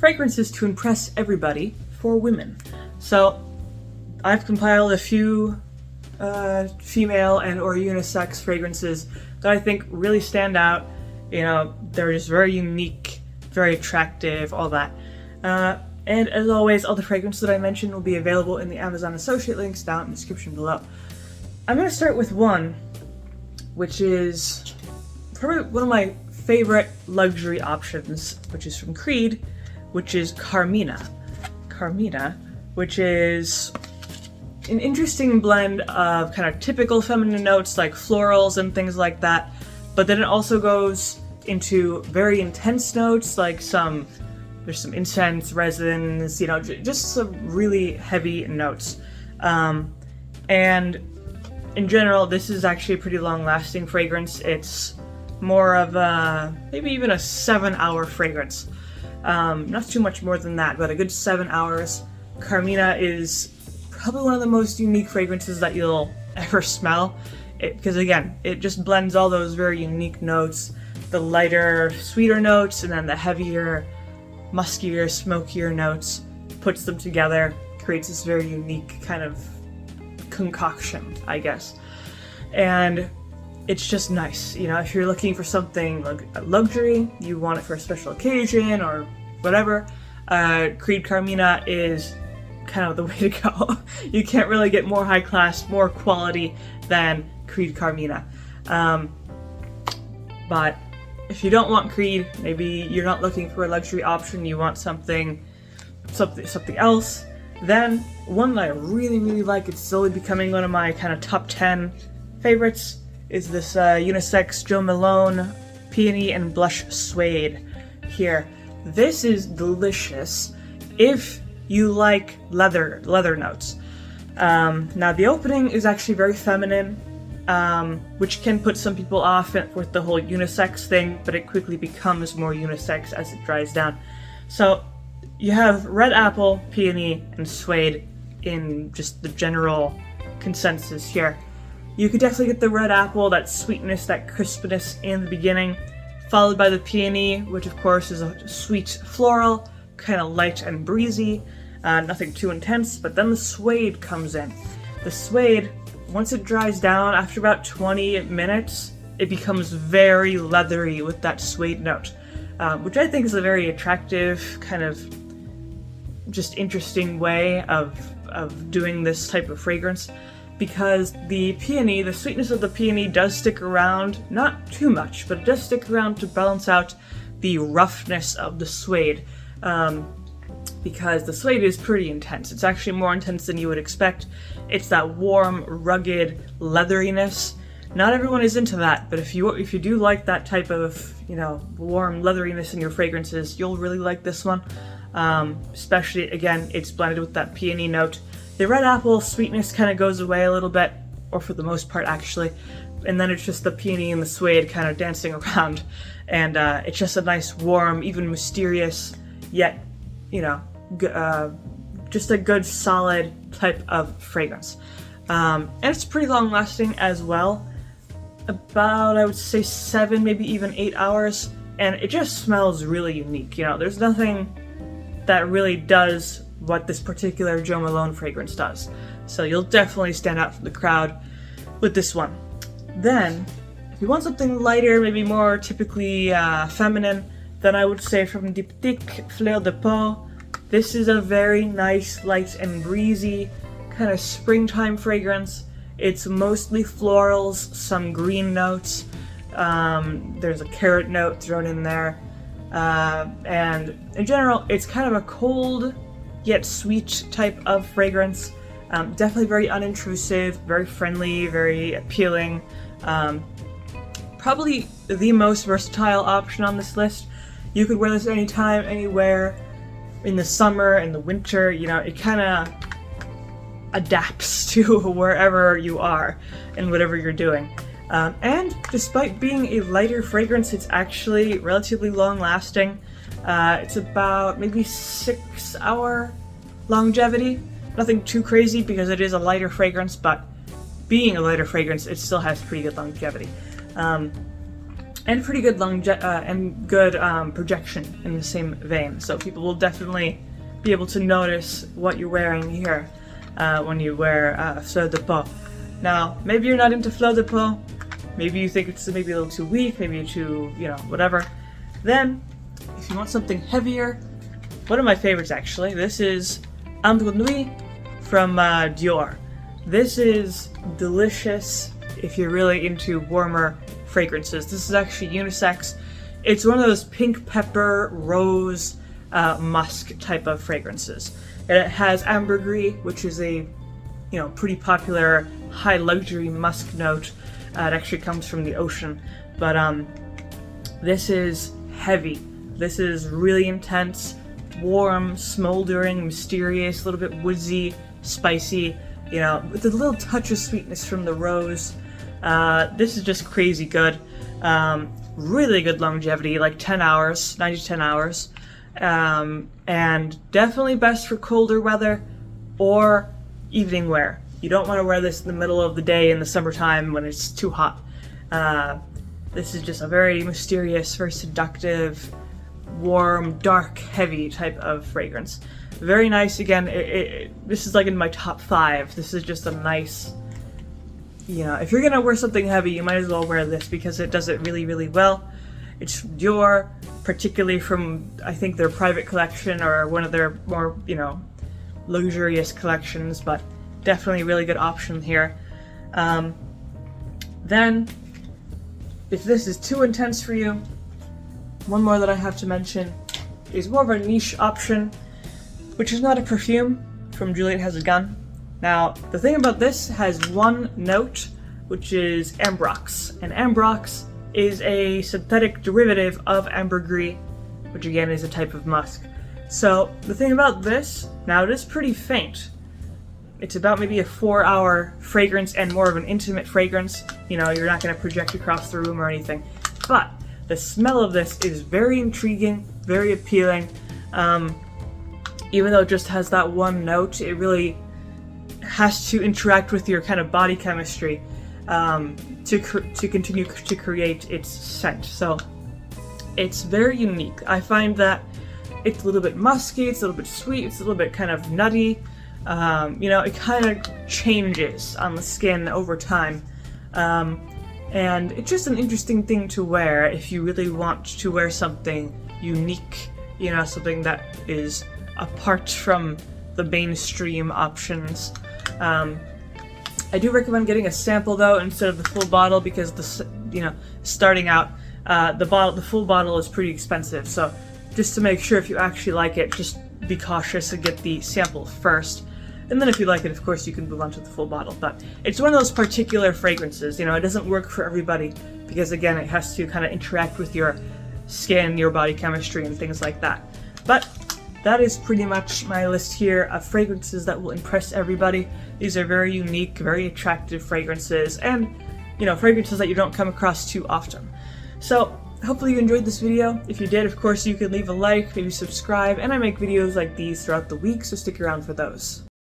fragrances to impress everybody for women. So I've compiled a few female and or unisex fragrances that I think really stand out. You know, they're just very unique, very attractive, all that. And as always, all the fragrances that I mentioned will be available in the Amazon associate links down in the description below. I'm going to start with one, which is probably one of my favorite luxury options, which is from Creed, which is Carina. Carina, which is an interesting blend of kind of typical feminine notes like florals and things like that, but then it also goes into very intense notes like there's some incense, resins, you know, just some really heavy notes. And in general, this is actually a pretty long-lasting fragrance. It's more of a, maybe even a 7-hour fragrance. Not too much more than that, but a good 7 hours. Carina is probably one of the most unique fragrances that you'll ever smell. Because again, it just blends all those very unique notes. The lighter, sweeter notes, and then the heavier, muskier, smokier notes. Puts them together, creates this very unique kind of concoction, I guess. And it's just nice. You know, if you're looking for something like luxury, you want it for a special occasion or whatever, Creed Carina is kind of the way to go. You can't really get more high class, more quality than Creed Carina. But if you don't want Creed, maybe you're not looking for a luxury option, you want something else, then one that I really, really like, it's slowly becoming one of my kind of top 10 favorites, is this unisex Jo Malone Peony and Blush Suede here. This is delicious if you like leather notes. Now the opening is actually very feminine, which can put some people off with the whole unisex thing, but it quickly becomes more unisex as it dries down. So you have red apple, peony, and suede in just the general consensus here. You could definitely get the red apple, that sweetness, that crispness in the beginning, followed by the peony, which of course is a sweet floral, kind of light and breezy, nothing too intense, but then the suede comes in. The suede, once it dries down, after about 20 minutes, it becomes very leathery with that suede note, which I think is a very attractive, kind of just interesting way of doing this type of fragrance, because the peony, the sweetness of the peony does stick around, not too much, but it does stick around to balance out the roughness of the suede, because the suede is pretty intense. It's actually more intense than you would expect. It's that warm, rugged leatheriness. Not everyone is into that, but if you do like that type of, you know, warm leatheriness in your fragrances, you'll really like this one. Especially, again, it's blended with that peony note. The red apple sweetness kind of goes away a little bit, or for the most part actually, and then it's just the peony and the suede kind of dancing around, and it's just a nice, warm, even mysterious, yet, you know, just a good, solid type of fragrance. And it's pretty long lasting as well, about, I would say, 7, maybe even 8 hours, and it just smells really unique. You know, there's nothing that really does what this particular Jo Malone fragrance does. So you'll definitely stand out from the crowd with this one. Then, if you want something lighter, maybe more typically feminine, then I would say from THCK Fleur de Peau. This is a very nice, light and breezy kind of springtime fragrance. It's mostly florals, some green notes. There's a carrot note thrown in there. And in general, it's kind of a cold yet sweet type of fragrance. Definitely very unintrusive, very friendly, very appealing. Probably the most versatile option on this list. You could wear this anytime, anywhere, in the summer, in the winter, you know, it kind of adapts to wherever you are and whatever you're doing. And despite being a lighter fragrance, it's actually relatively long-lasting. It's about maybe 6-hour longevity. Nothing too crazy because it is a lighter fragrance, but being a lighter fragrance, it still has pretty good longevity. and pretty good projection in the same vein. So people will definitely be able to notice what you're wearing here when you wear Fleur de Peau. Now, maybe you're not into Fleur de Peau, maybe you think it's maybe a little too weak, maybe too, whatever. Then, if you want something heavier, one of my favorites actually, this is Ambre Nuit from Dior. This is delicious if you're really into warmer fragrances. This is actually unisex. It's one of those pink pepper, rose, musk type of fragrances. And it has ambergris, which is a pretty popular high luxury musk note. It actually comes from the ocean. But this is heavy. This is really intense, warm, smoldering, mysterious, a little bit woodsy, spicy, with a little touch of sweetness from the rose. This is just crazy good. Really good longevity, like 10 hours, 9 to 10 hours. And definitely best for colder weather or evening wear. You don't want to wear this in the middle of the day in the summertime when it's too hot. This is just a very mysterious, very seductive, warm, dark, heavy type of fragrance. Very nice. Again, this is like in my top 5. This is just a nice, if you're gonna wear something heavy, you might as well wear this because it does it really, really well. It's Dior, particularly from, I think, their private collection or one of their more, luxurious collections, but definitely a really good option here. Then, if this is too intense for you, one more that I have to mention is more of a niche option, which is not a perfume, from Juliet Has a Gun. Now, the thing about this has one note, which is ambrox, and ambrox is a synthetic derivative of ambergris, which again is a type of musk. So the thing about this, now it is pretty faint. It's about maybe a 4-hour fragrance and more of an intimate fragrance. You're not going to project across the room or anything. But the smell of this is very intriguing, very appealing. Even though it just has that one note, it really has to interact with your kind of body chemistry to continue to create its scent. So it's very unique. I find that it's a little bit musky, it's a little bit sweet, it's a little bit kind of nutty. It kind of changes on the skin over time. And it's just an interesting thing to wear if you really want to wear something unique, something that is apart from the mainstream options. I do recommend getting a sample though instead of the full bottle because starting out, the full bottle is pretty expensive. So just to make sure if you actually like it, just be cautious and get the sample first. And then if you like it, of course, you can move on to the full bottle. But it's one of those particular fragrances, it doesn't work for everybody because again, it has to kind of interact with your skin, your body chemistry, and things like that. But that is pretty much my list here of fragrances that will impress everybody. These are very unique, very attractive fragrances, and fragrances that you don't come across too often. So hopefully you enjoyed this video. If you did, of course, you can leave a like, maybe subscribe, and I make videos like these throughout the week, so stick around for those.